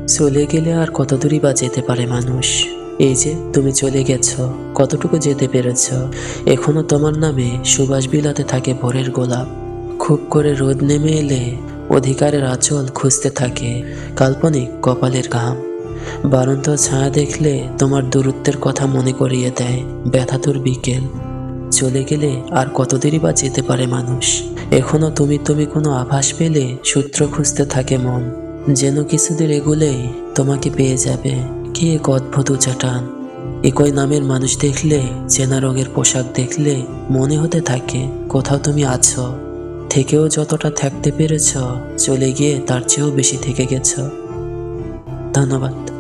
চলে গেলে আর কত দূরই বা যেতে পারে মানুষ। এই যে তুমি চলে গেছ, কতটুকু যেতে পেরেছ। এখনো তোমার নামে সুবাস বিলাতে থাকে ভোরের গোলাপ। খুব করে রোদ নেমে এলে অধিকারের আঁচল খুঁজতে থাকে কাল্পনিক কপালের ঘাম। বারন্ত ছায়া দেখলে তোমার দূরত্বের কথা মনে করিয়ে দেয় ব্যথাতুর বিকেল। চলে গেলে আর কত দেরি বা যেতে পারে মানুষ। এখনো তুমি তুমি কোনো আভাস পেলে সূত্র খুঁজতে থাকে মন। যেন কিছুদিন এগুলেই তোমাকে পেয়ে যাবে। কি এক অদ্ভুত উচাটান। একই নামের মানুষ দেখলে, চেনা রঙের পোশাক দেখলে মনে হতে থাকে কোথাও তুমি আছো। থেকেও যতটা থাকতে পেরেছ, চলে গিয়ে তার চেয়েও বেশি থেকে গেছ। ধন্যবাদ।